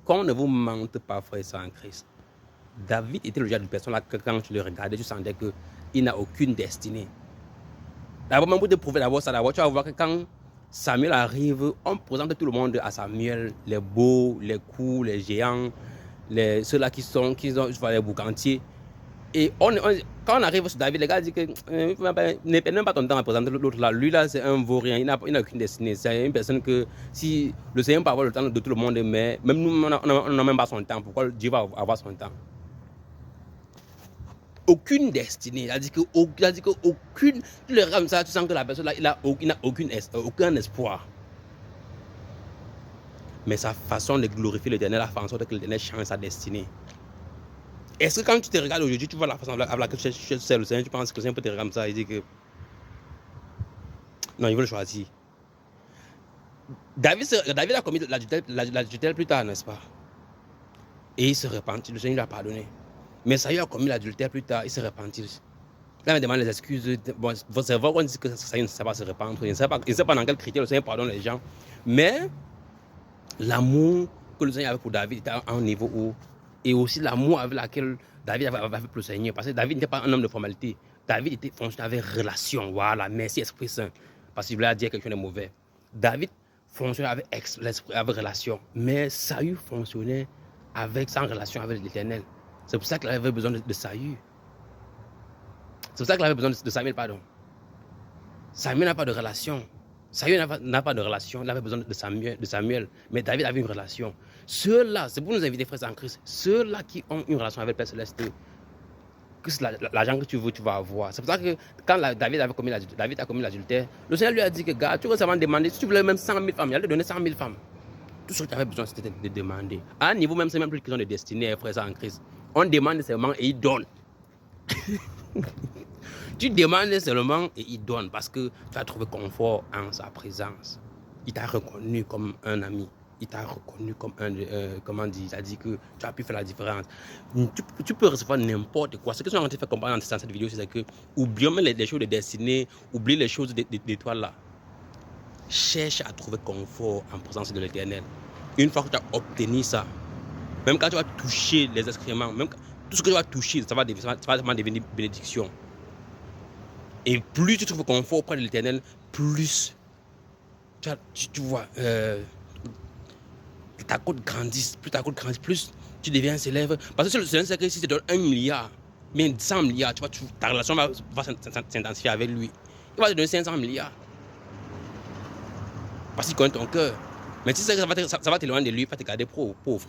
qu'on ne vous mente pas, frère et sœurs en Christ. David était le genre de personne là que quand tu le regardais, tu sentais qu'il n'a aucune destinée. D'abord, même pour te prouver d'abord ça, d'abord, tu vas voir que quand Samuel arrive, on présente tout le monde à Samuel, les beaux, les coups, les géants, ceux-là qui ont les boucantiers. Et quand on arrive sur David, les gars disent que ne perds même pas ton temps à présenter l'autre là. Lui là, c'est un vaurien, il n'a aucune destinée. C'est une personne que si le Seigneur peut avoir le temps de tout le monde, mais même nous, on n'a même pas son temps. Pourquoi Dieu va avoir son temps? Aucune destinée. Il a dit qu'aucune. Tu le regardes comme ça, tu sens que la personne là, il n'a aucun espoir. Mais sa façon de glorifier l'Éternel a fait en sorte que l'Éternel change sa destinée. Est-ce que quand tu te regardes aujourd'hui, tu vois la façon avec laquelle tu sais le Seigneur, tu penses que le Seigneur peut te regarder comme ça et dire que non, il veut le choisir. David a commis l'adultère plus tard, n'est-ce pas? Et il se repentit, le Seigneur lui a pardonné. Mais Saül a commis l'adultère plus tard, il se repentit. Là, il me demande les excuses. Bon, c'est vrai qu'on dit que Saül ne sait pas se repenttre, il ne sait pas dans quel critère le Seigneur pardonne les gens. Mais l'amour que le Seigneur avait pour David était à un niveau où. Et aussi l'amour avec lequel David avait pour le Seigneur. Parce que David n'était pas un homme de formalité. David était fonctionné avec relation. Voilà, merci Esprit Saint. Parce qu'il voulait dire quelque chose de mauvais. David fonctionnait avec relation. Mais Saül fonctionnait sans relation avec l'Éternel. C'est pour ça qu'il avait besoin de Saül. C'est pour ça qu'il avait besoin de Samuel, pardon. Samuel n'a pas de relation. Saül n'a pas de relation, il avait besoin de Samuel, mais David avait une relation. Ceux-là, c'est pour nous inviter, frères en Christ, ceux-là qui ont une relation avec le Père Céleste, que c'est l'argent que tu veux, tu vas avoir. C'est pour ça que quand David a commis l'adultère, le Seigneur lui a dit que, gars, tu vas seulement demander, si tu voulais même 100 000 femmes, il allait te donner 100 000 femmes. Tout ce que tu avais besoin, c'était de demander. À un niveau même, c'est même plus question de destinée, frères en Christ. On demande seulement et il donne. Tu demandes seulement et il donne parce que tu as trouvé confort en sa présence. Il t'a reconnu comme un ami. Il t'a reconnu comme comment dire, il a dit que tu as pu faire la différence. Tu peux recevoir n'importe quoi. Ce que je suis en train de faire comprendre dans cette vidéo, c'est que oublions même les choses de destinée, oublie les choses d'étoiles là. Cherche à trouver confort en présence de l'Éternel. Une fois que tu as obtenu ça, même quand tu vas toucher les excréments, même tout ce que tu vas toucher, ça va devenir bénédiction. Et plus tu trouves confort auprès de l'Éternel, plus tu vois ta côte grandit, plus tu deviens célèbre. Parce que le Seigneur sait que si tu te donnes 1 milliard, mais 100 milliards, ta relation va s'intensifier avec lui. Il va te donner 500 milliards. Parce qu'il connaît ton cœur. Mais si ça va t'éloigner de lui, il va te garder pauvre.